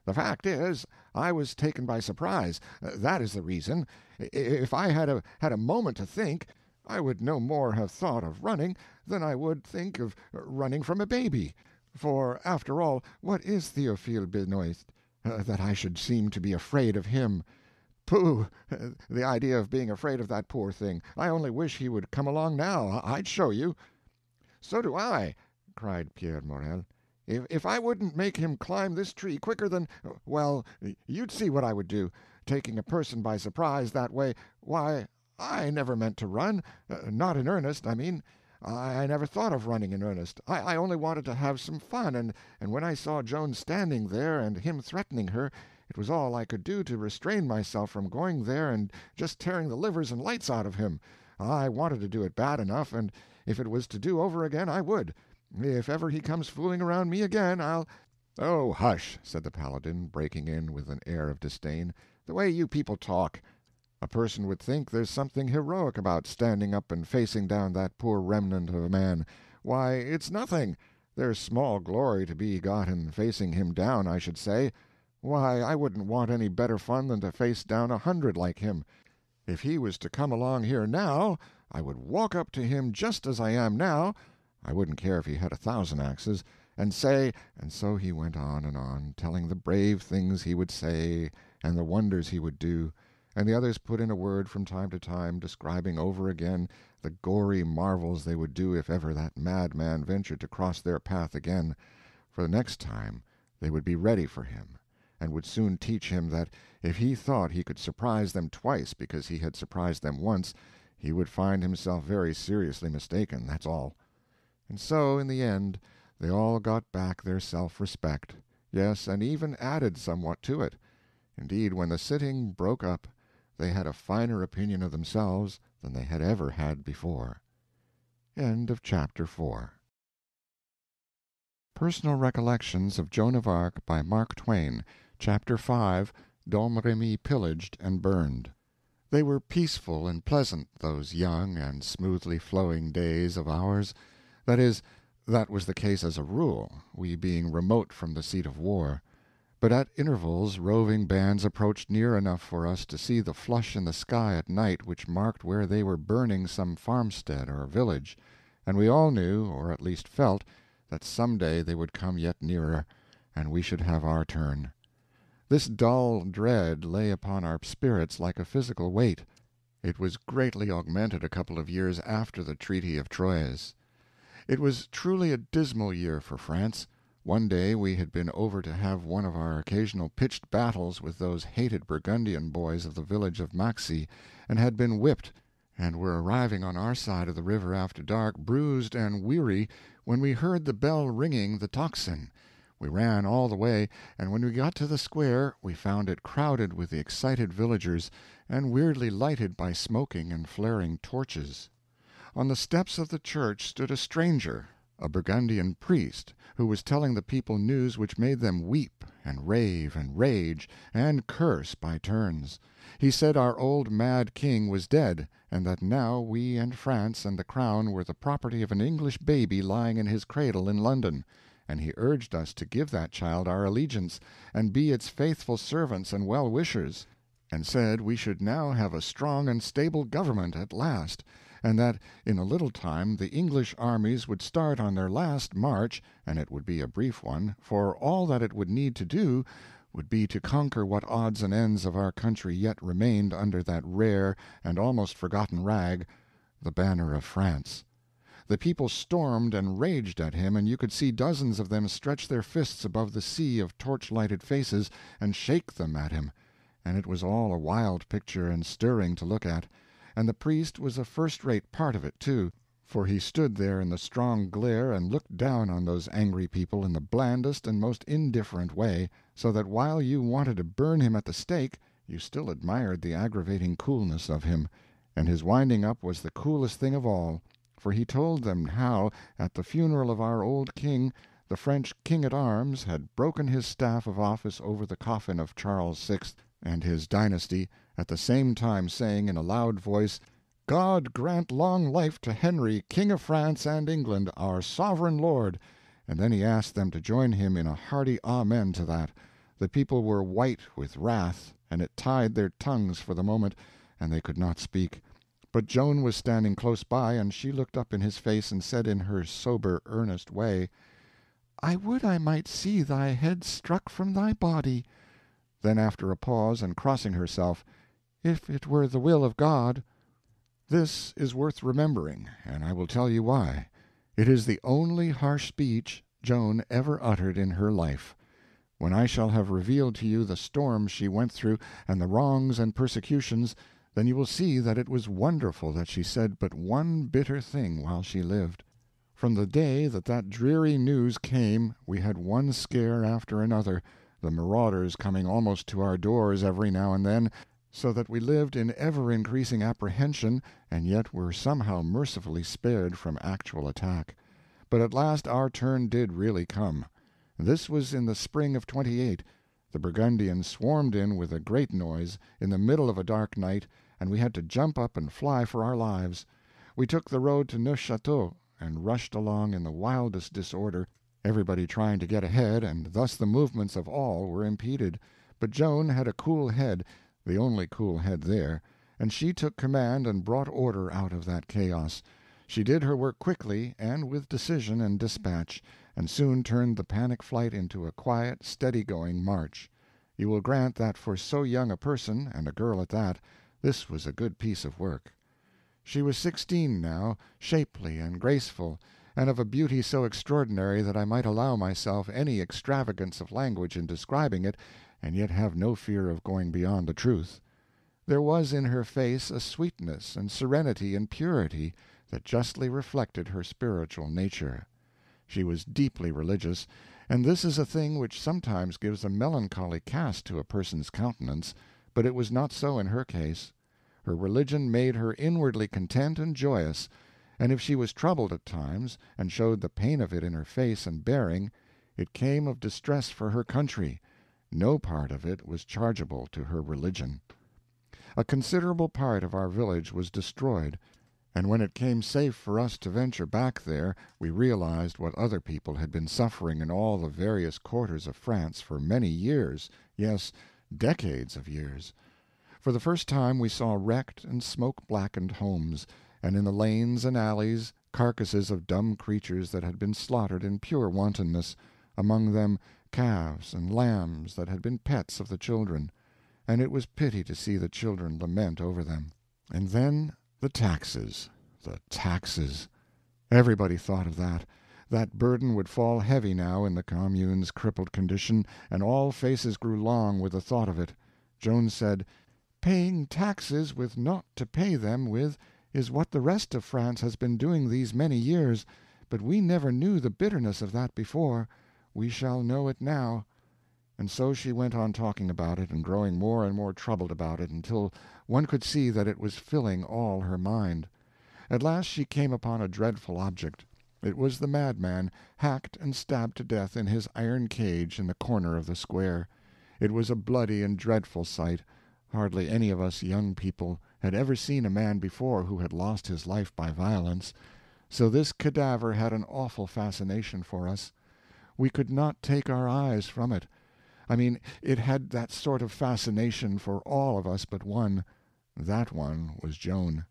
"The fact is, I was taken by surprise. That is the reason. If I had had a moment to think, I would no more have thought of running than I would think of running from a baby. For, after all, what is Theophile Benoist, that I should seem to be afraid of him? Pooh! The idea of being afraid of that poor thing! I only wish he would come along now. I'd show you." "So do I!" cried Pierre Morel. If I wouldn't make him climb this tree quicker than—well, you'd see what I would do, taking a person by surprise that way. Why, I never meant to run. Not in earnest, I mean. I never thought of running in earnest. I only wanted to have some fun, and when I saw Joan standing there and him threatening her, it was all I could do to restrain myself from going there and just tearing the livers and lights out of him. I wanted to do it bad enough, and if it was to do over again, I would. If ever he comes fooling around me again, I'll— "Oh, hush," said the Paladin, breaking in with an air of disdain. "The way you people talk! A person would think there's something heroic about standing up and facing down that poor remnant of a man. Why, it's nothing. There's small glory to be got in facing him down, I should say. Why, I wouldn't want any better fun than to face down 100 like him. If he was to come along here now, I would walk up to him just as I am now— I wouldn't care if he had 1,000 axes— and say— And so he went on, telling the brave things he would say, and the wonders he would do, and the others put in a word from time to time, describing over again the gory marvels they would do if ever that madman ventured to cross their path again, for the next time they would be ready for him, and would soon teach him that if he thought he could surprise them twice because he had surprised them once, he would find himself very seriously mistaken, that's all. And so, in the end, they all got back their self-respect, yes, and even added somewhat to it. Indeed, when the sitting broke up, they had a finer opinion of themselves than they had ever had before. End of Chapter 4. Personal Recollections of Joan of Arc by Mark Twain. Chapter 5, Domremy Pillaged and Burned. They were peaceful and pleasant, those young and smoothly flowing days of ours. That is, that was the case as a rule, we being remote from the seat of war. But at intervals roving bands approached near enough for us to see the flush in the sky at night which marked where they were burning some farmstead or village, and we all knew, or at least felt, that some day they would come yet nearer, and we should have our turn. This dull dread lay upon our spirits like a physical weight. It was greatly augmented a couple of years after the Treaty of Troyes. It was truly a dismal year for France. One day we had been over to have one of our occasional pitched battles with those hated Burgundian boys of the village of Maxey, and had been whipped, and were arriving on our side of the river after dark, bruised and weary, when we heard the bell ringing the tocsin. We ran all the way, and when we got to the square we found it crowded with the excited villagers, and weirdly lighted by smoking and flaring torches. On the steps of the church stood a stranger, a Burgundian priest, who was telling the people news which made them weep and rave and rage and curse by turns. He said our old mad king was dead, and that now we and France and the crown were the property of an English baby lying in his cradle in London, and he urged us to give that child our allegiance, and be its faithful servants and well-wishers, and said we should now have a strong and stable government at last, and that in a little time the English armies would start on their last march, and it would be a brief one, for all that it would need to do would be to conquer what odds and ends of our country yet remained under that rare and almost forgotten rag, the banner of France. The people stormed and raged at him, and you could see dozens of them stretch their fists above the sea of torch-lighted faces and shake them at him, and it was all a wild picture and stirring to look at. And the priest was a first-rate part of it, too, for he stood there in the strong glare and looked down on those angry people in the blandest and most indifferent way, so that while you wanted to burn him at the stake, you still admired the aggravating coolness of him. And his winding up was the coolest thing of all, for he told them how, at the funeral of our old king, the French king-at-arms had broken his staff of office over the coffin of Charles VI and his dynasty, at the same time saying in a loud voice, "God grant long life to Henry, King of France and England, our sovereign lord," and then he asked them to join him in a hearty amen to that. The people were white with wrath, and it tied their tongues for the moment, and they could not speak. But Joan was standing close by, and she looked up in his face and said in her sober, earnest way, "I would I might see thy head struck from thy body." Then after a pause, and crossing herself, "If it were the will of God." This is worth remembering, and I will tell you why. It is the only harsh speech Joan ever uttered in her life. When I shall have revealed to you the storms she went through, and the wrongs and persecutions, then you will see that it was wonderful that she said but one bitter thing while she lived. From the day that that dreary news came we had one scare after another, the marauders coming almost to our doors every now and then, so that we lived in ever-increasing apprehension, and yet were somehow mercifully spared from actual attack. But at last our turn did really come. This was in the spring of '28. The Burgundians swarmed in with a great noise, in the middle of a dark night, and we had to jump up and fly for our lives. We took the road to Neufchâteau, and rushed along in the wildest disorder, everybody trying to get ahead, and thus the movements of all were impeded. But Joan had a cool head, the only cool head there, and she took command and brought order out of that chaos. She did her work quickly, and with decision and dispatch, and soon turned the panic flight into a quiet, steady-going march. You will grant that for so young a person, and a girl at that, this was a good piece of work. She was 16 now, shapely and graceful, and of a beauty so extraordinary that I might allow myself any extravagance of language in describing it, and yet have no fear of going beyond the truth. There was in her face a sweetness and serenity and purity that justly reflected her spiritual nature. She was deeply religious, and this is a thing which sometimes gives a melancholy cast to a person's countenance, but it was not so in her case. Her religion made her inwardly content and joyous, and if she was troubled at times, and showed the pain of it in her face and bearing, it came of distress for her country. No part of it was chargeable to her religion. A considerable part of our village was destroyed, and when it came safe for us to venture back there, we realized what other people had been suffering in all the various quarters of France for many years, yes, decades of years. For the first time we saw wrecked and smoke-blackened homes, and in the lanes and alleys carcasses of dumb creatures that had been slaughtered in pure wantonness, among them calves and lambs that had been pets of the children, and it was pity to see the children lament over them. And then the taxes. The taxes. Everybody thought of that. That burden would fall heavy now in the commune's crippled condition, and all faces grew long with the thought of it. Joan said, "Paying taxes with naught to pay them with is what the rest of France has been doing these many years, but we never knew the bitterness of that before. We shall know it now." And so she went on talking about it and growing more and more troubled about it until one could see that it was filling all her mind. At last she came upon a dreadful object. It was the madman, hacked and stabbed to death in his iron cage in the corner of the square. It was a bloody and dreadful sight. Hardly any of us young people had ever seen a man before who had lost his life by violence, so this cadaver had an awful fascination for us. We could not take our eyes from it. I mean, it had that sort of fascination for all of us but one. That one was Joan.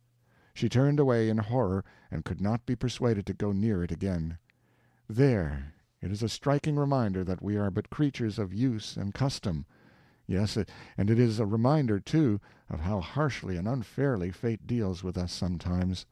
She turned away in horror and could not be persuaded to go near it again. There, it is a striking reminder that we are but creatures of use and custom. Yes, and it is a reminder, too, of how harshly and unfairly fate deals with us sometimes.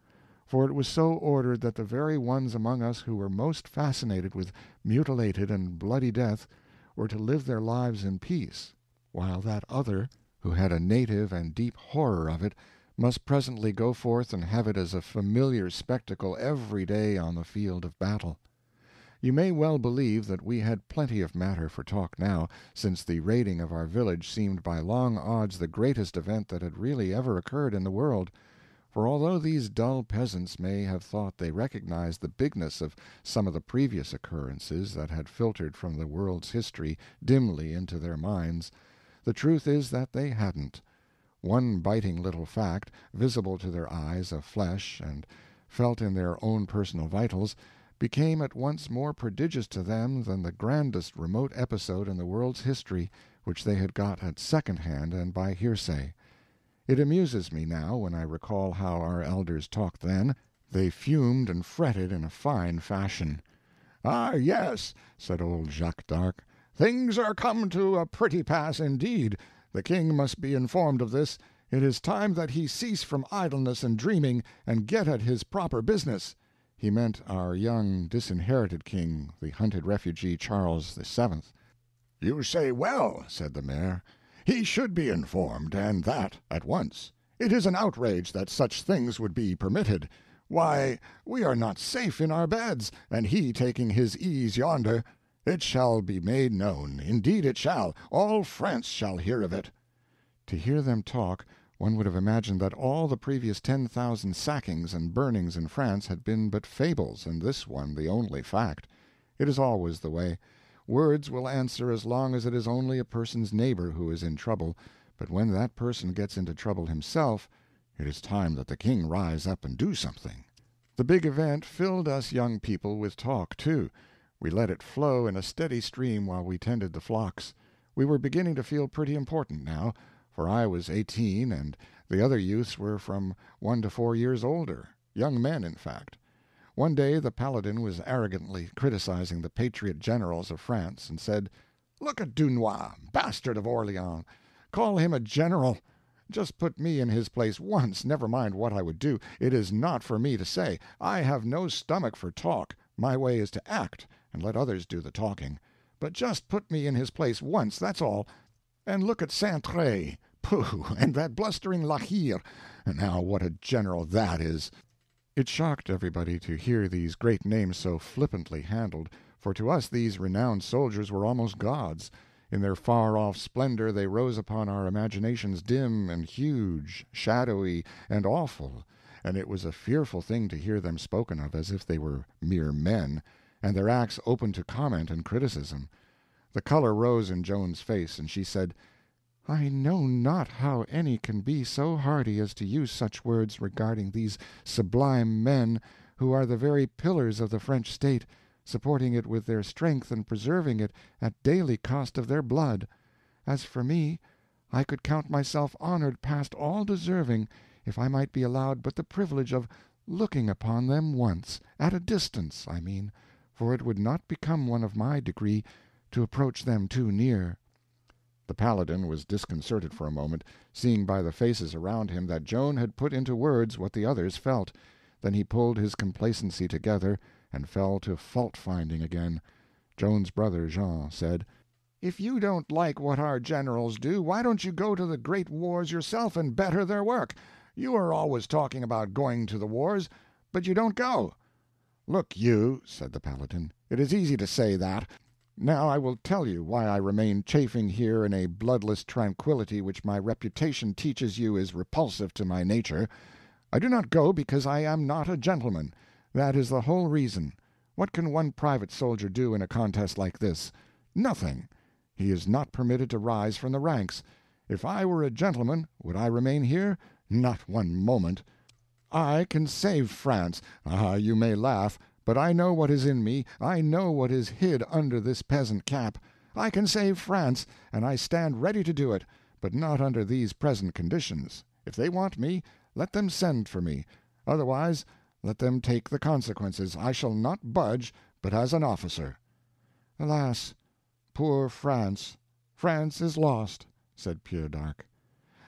For it was so ordered that the very ones among us who were most fascinated with mutilated and bloody death were to live their lives in peace, while that other, who had a native and deep horror of it, must presently go forth and have it as a familiar spectacle every day on the field of battle. You may well believe that we had plenty of matter for talk now, since the raiding of our village seemed by long odds the greatest event that had really ever occurred in the world. For although these dull peasants may have thought they recognized the bigness of some of the previous occurrences that had filtered from the world's history dimly into their minds, the truth is that they hadn't. One biting little fact, visible to their eyes of flesh and felt in their own personal vitals, became at once more prodigious to them than the grandest remote episode in the world's history which they had got at second hand and by hearsay. It amuses me now when I recall how our elders talked then. They fumed and fretted in a fine fashion. "Ah, yes," said old Jacques d'Arc, "things are come to a pretty pass indeed. The king must be informed of this. It is time that he cease from idleness and dreaming, and get at his proper business." He meant our young disinherited king, the hunted refugee Charles VII. "You say well," said the mayor. "He should be informed, and that at once. It is an outrage that such things would be permitted. Why, we are not safe in our beds, and he taking his ease yonder. It shall be made known, indeed it shall. All France shall hear of it." To hear them talk, one would have imagined that all the previous 10,000 sackings and burnings in France had been but fables, and this one the only fact. It is always the way. Words will answer as long as it is only a person's neighbor who is in trouble, but when that person gets into trouble himself, it is time that the king rise up and do something. The big event filled us young people with talk, too. We let it flow in a steady stream while we tended the flocks. We were beginning to feel pretty important now, for I was 18 and the other youths were from 1 to 4 years older, young men, in fact. One day the Paladin was arrogantly criticizing the patriot generals of France, and said, "Look at Dunois, bastard of Orleans. Call him a general. Just put me in his place once, never mind what I would do. It is not for me to say. I have no stomach for talk. My way is to act, and let others do the talking. But just put me in his place once, that's all. And look at Saintré. Pooh, and that blustering La Hire. Now what a general that is!" It shocked everybody to hear these great names so flippantly handled, for to us these renowned soldiers were almost gods. In their far-off splendor they rose upon our imaginations dim and huge, shadowy and awful, and it was a fearful thing to hear them spoken of as if they were mere men, and their acts open to comment and criticism. The color rose in Joan's face, and she said, "I know not how any can be so hardy as to use such words regarding these sublime men, who are the very pillars of the French state, supporting it with their strength and preserving it at daily cost of their blood. As for me, I could count myself honored past all deserving if I might be allowed but the privilege of looking upon them once, at a distance, I mean, for it would not become one of my degree to approach them too near." The Paladin was disconcerted for a moment, seeing by the faces around him that Joan had put into words what the others felt. Then he pulled his complacency together and fell to fault-finding again. Joan's brother Jean said, "If you don't like what our generals do, why don't you go to the great wars yourself and better their work? You are always talking about going to the wars, but you don't go." "Look you," said the Paladin, "it is easy to say that. Now I will tell you why I remain chafing here in a bloodless tranquillity which my reputation teaches you is repulsive to my nature. I do not go because I am not a gentleman. That is the whole reason. What can one private soldier do in a contest like this? Nothing. He is not permitted to rise from the ranks. If I were a gentleman, would I remain here? Not one moment. I can save France. Ah, you may laugh, but I know what is in me, I know what is hid under this peasant cap. I can save France, and I stand ready to do it, but not under these present conditions. If they want me, let them send for me. Otherwise, let them take the consequences. I shall not budge, but as an officer." "Alas, poor France! France is lost," said Pierre d'Arc.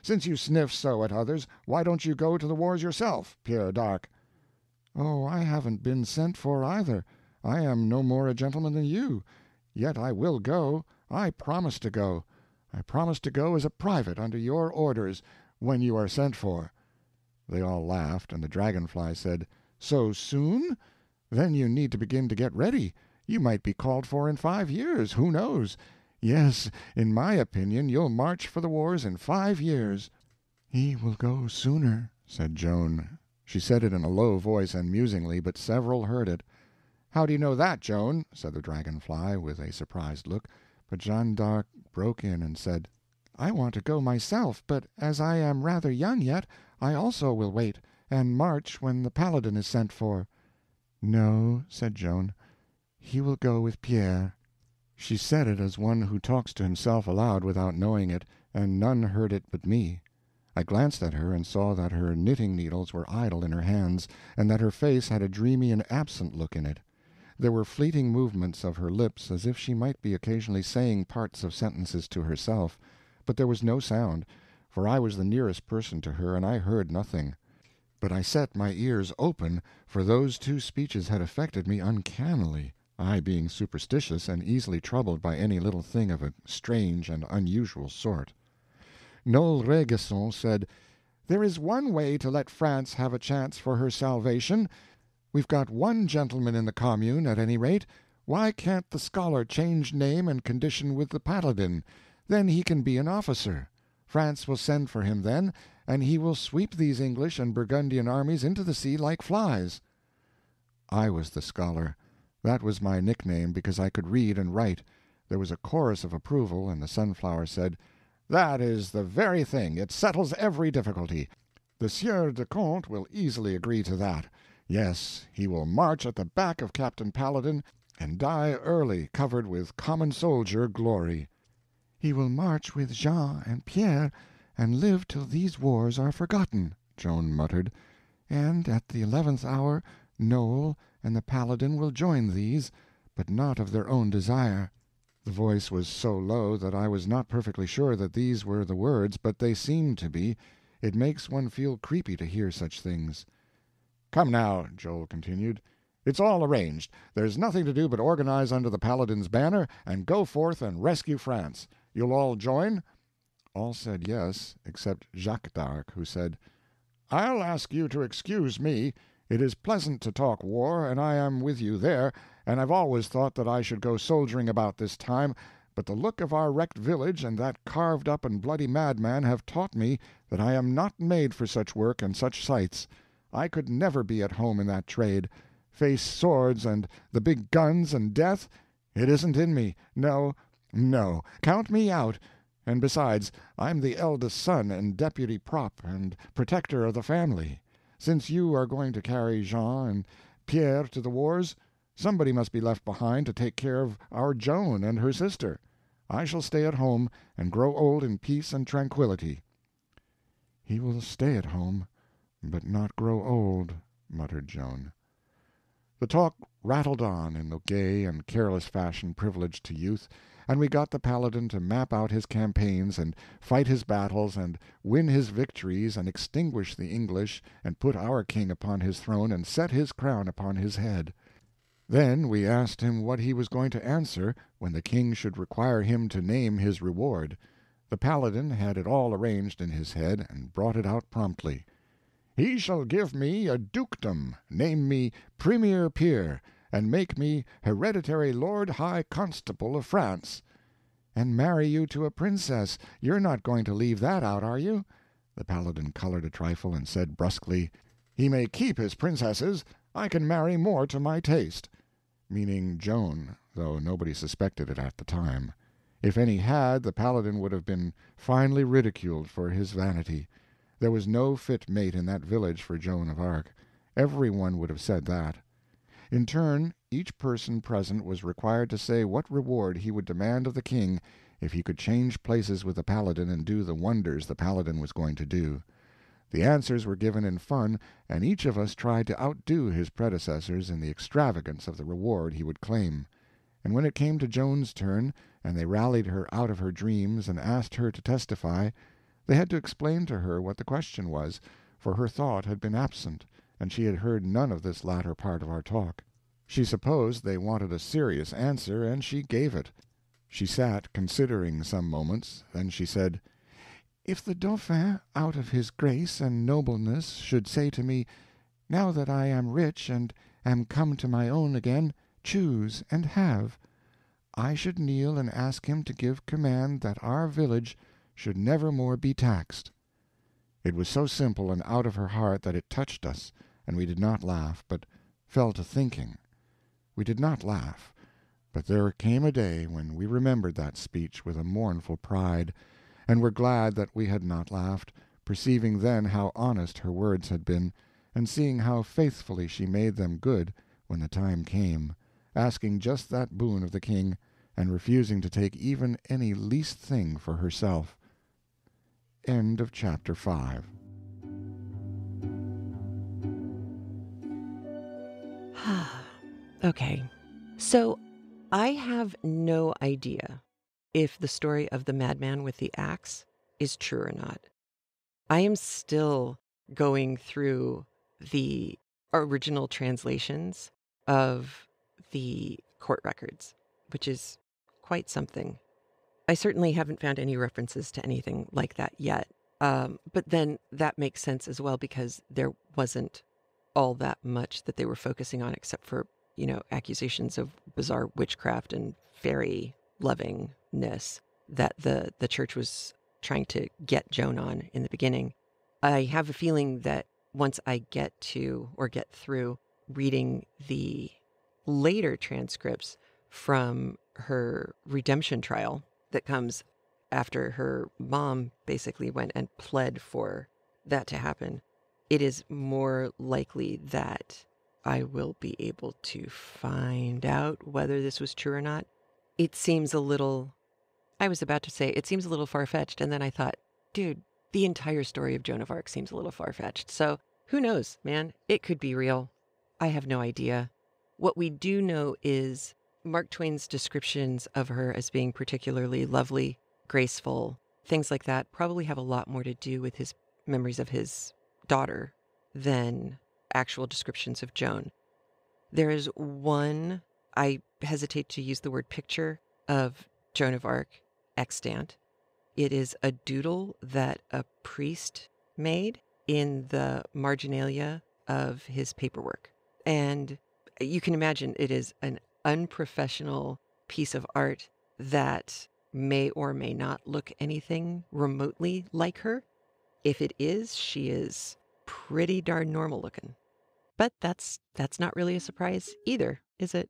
"Since you sniff so at others, why don't you go to the wars yourself, Pierre d'Arc?" "Oh, I haven't been sent for either. I am no more a gentleman than you. Yet I will go. I promise to go. I promise to go as a private under your orders, when you are sent for." They all laughed, and the Dragonfly said, "So soon? Then you need to begin to get ready. You might be called for in 5 years, who knows? Yes, in my opinion you'll march for the wars in 5 years." "He will go sooner," said Joan. She said it in a low voice and musingly, but several heard it. "How do you know that, Joan?" said the Dragonfly, with a surprised look. But Jeanne d'Arc broke in and said, "I want to go myself, but as I am rather young yet, I also will wait, and march when the Paladin is sent for." "No," said Joan, "he will go with Pierre." She said it as one who talks to himself aloud without knowing it, and none heard it but me. I glanced at her and saw that her knitting needles were idle in her hands, and that her face had a dreamy and absent look in it. There were fleeting movements of her lips as if she might be occasionally saying parts of sentences to herself, but there was no sound, for I was the nearest person to her and I heard nothing. But I set my ears open, for those 2 speeches had affected me uncannily, I being superstitious and easily troubled by any little thing of a strange and unusual sort. Noel Raguesson said, "There is one way to let France have a chance for her salvation. We've got one gentleman in the commune, at any rate. Why can't the scholar change name and condition with the Paladin? Then he can be an officer. France will send for him then, and he will sweep these English and Burgundian armies into the sea like flies." I was the scholar. That was my nickname because I could read and write. There was a chorus of approval, and the Sunflower said, "That is the very thing. It settles every difficulty. The Sieur de Conte will easily agree to that. Yes, he will march at the back of Captain Paladin and die early, covered with common soldier glory." "He will march with Jean and Pierre and live till these wars are forgotten," Joan muttered. "And at the 11th hour Noel and the Paladin will join these, but not of their own desire." The voice was so low that I was not perfectly sure that these were the words, but they seemed to be. It makes one feel creepy to hear such things. "Come now," Joel continued, "it's all arranged. There's nothing to do but organize under the Paladin's banner and go forth and rescue France. You'll all join?" All said yes, except Jacques d'Arc, who said, "I'll ask you to excuse me. It is pleasant to talk war, and I am with you there, and I've always thought that I should go soldiering about this time, but the look of our wrecked village and that carved-up and bloody madman have taught me that I am not made for such work and such sights. I could never be at home in that trade. Face swords and the big guns and death, it isn't in me. No, no, count me out. And besides, I'm the eldest son and deputy prop and protector of the family. Since you are going to carry Jean and Pierre to the wars, somebody must be left behind to take care of our Joan and her sister. I shall stay at home and grow old in peace and tranquillity." "He will stay at home, but not grow old," muttered Joan. The talk rattled on in the gay and careless fashion privileged to youth, and we got the paladin to map out his campaigns and fight his battles and win his victories and extinguish the English and put our king upon his throne and set his crown upon his head. Then we asked him what he was going to answer when the king should require him to name his reward. The paladin had it all arranged in his head and brought it out promptly. "He shall give me a dukedom, name me premier peer, and make me hereditary Lord High Constable of France." "And marry you to a princess. You're not going to leave that out, are you?" The paladin colored a trifle and said brusquely, "He may keep his princesses. I can marry more to my taste," meaning Joan, though nobody suspected it at the time. If any had, the paladin would have been finely ridiculed for his vanity. There was no fit mate in that village for Joan of Arc. Every one would have said that. In turn, each person present was required to say what reward he would demand of the king if he could change places with the paladin and do the wonders the paladin was going to do. The answers were given in fun, and each of us tried to outdo his predecessors in the extravagance of the reward he would claim. And when it came to Joan's turn, and they rallied her out of her dreams and asked her to testify, they had to explain to her what the question was, for her thought had been absent, and she had heard none of this latter part of our talk. She supposed they wanted a serious answer, and she gave it. She sat considering some moments, then she said, "If the Dauphin, out of his grace and nobleness, should say to me, 'Now that I am rich and am come to my own again, choose and have,' I should kneel and ask him to give command that our village should never more be taxed." It was so simple and out of her heart that it touched us, and we did not laugh, but fell to thinking. We did not laugh, but there came a day when we remembered that speech with a mournful pride, and were glad that we had not laughed, perceiving then how honest her words had been, and seeing how faithfully she made them good when the time came, asking just that boon of the king, and refusing to take even any least thing for herself. End of chapter 5. Okay, so I have no idea if the story of the madman with the axe is true or not. I am still going through the original translations of the court records, which is quite something. I certainly haven't found any references to anything like that yet. But then that makes sense as well because there wasn't all that much that they were focusing on except for, accusations of bizarre witchcraft and fairy lovingness that the church was trying to get Joan on in the beginning. I have a feeling that once I get to or get through reading the later transcripts from her redemption trial that comes after her mom basically went and pled for that to happen, it is more likely that I will be able to find out whether this was true or not. It seems a little, I was about to say, it seems a little far-fetched, and then I thought, dude, the entire story of Joan of Arc seems a little far-fetched. So who knows, man? It could be real. I have no idea. What we do know is Mark Twain's descriptions of her as being particularly lovely, graceful, things like that probably have a lot more to do with his memories of his daughter than actual descriptions of Joan. There is one, I hesitate to use the word picture, of Joan of Arc extant. It is a doodle that a priest made in the marginalia of his paperwork. And you can imagine it is an unprofessional piece of art that may or may not look anything remotely like her. If it is, she is pretty darn normal looking. But that's not really a surprise either, is it?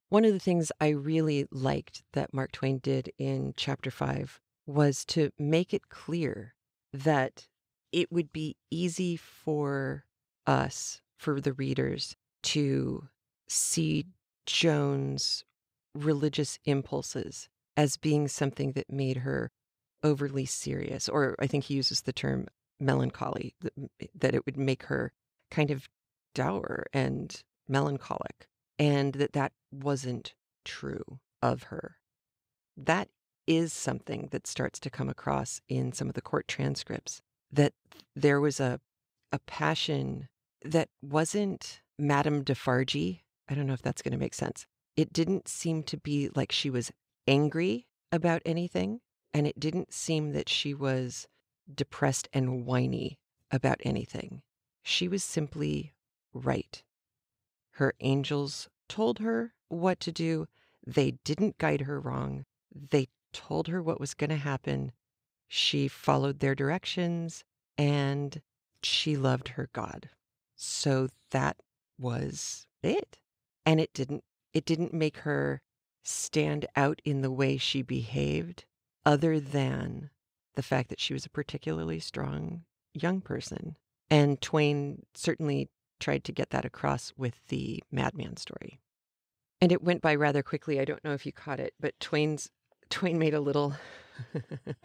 One of the things I really liked that Mark Twain did in chapter 5 was to make it clear that it would be easy for us, for the readers, to see Joan's religious impulses as being something that made her overly serious, or I think he uses the term melancholy, that it would make her kind of dour and melancholic, and that wasn't true of her. that is something that starts to come across in some of the court transcripts, that there was a passion that wasn't Madame Defarge. I don't know if that's going to make sense. It didn't seem to be like she was angry about anything, and it didn't seem that she was depressed and whiny about anything. She was simply right. Her angels told her what to do. They didn't guide her wrong. They told her what was going to happen. She followed their directions, and she loved her God. So that was it. And it didn't make her stand out in the way she behaved, other than the fact that she was a particularly strong young person. And Twain certainly tried to get that across with the Madman story. And it went by rather quickly. I don't know if you caught it, but Twain made a little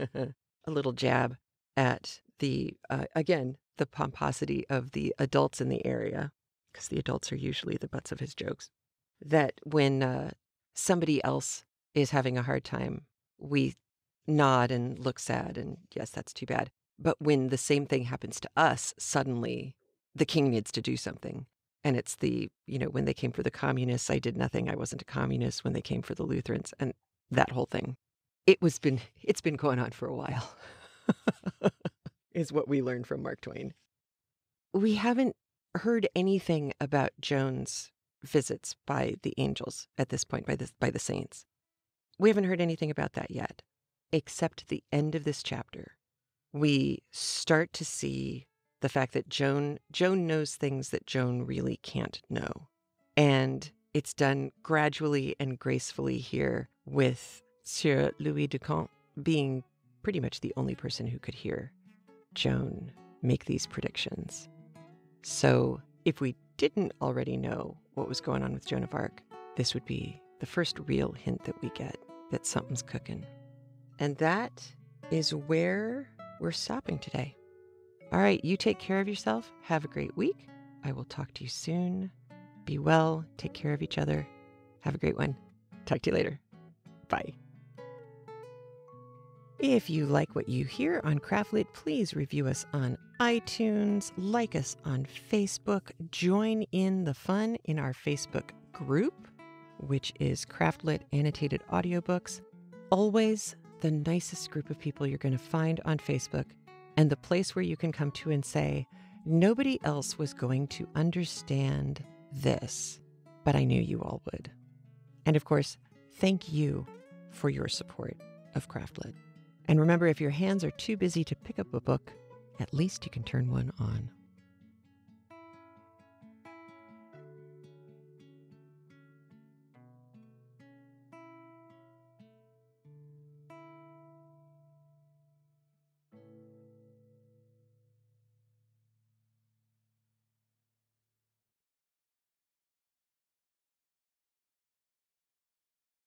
a little jab at the again, the pomposity of the adults in the area, because the adults are usually the butts of his jokes. That when somebody else is having a hard time, we nod and look sad, and yes, that's too bad. But when the same thing happens to us, suddenly the king needs to do something. And it's when they came for the communists, I did nothing. I wasn't a communist. When they came for the Lutherans, and that whole thing. It's been going on for a while, is what we learned from Mark Twain. We haven't heard anything about Joan's visits by the angels at this point, by the saints. We haven't heard anything about that yet, except the end of this chapter. We start to see the fact that Joan knows things that Joan really can't know. And it's done gradually and gracefully here, with Sieur Louis de Camp being pretty much the only person who could hear Joan make these predictions. So if we didn't already know what was going on with Joan of Arc, this would be the first real hint that we get that something's cooking. And that is where we're stopping today. All right, you take care of yourself. Have a great week. I will talk to you soon. Be well. Take care of each other. Have a great one. Talk to you later. Bye. If you like what you hear on Craftlit, please review us on iTunes, like us on Facebook, join in the fun in our Facebook group, which is Craftlit Annotated Audiobooks. Always the nicest group of people you're going to find on Facebook, and the place where you can come to and say, nobody else was going to understand this, but I knew you all would. And of course, thank you for your support of Craftlit. And remember, if your hands are too busy to pick up a book, at least you can turn one on.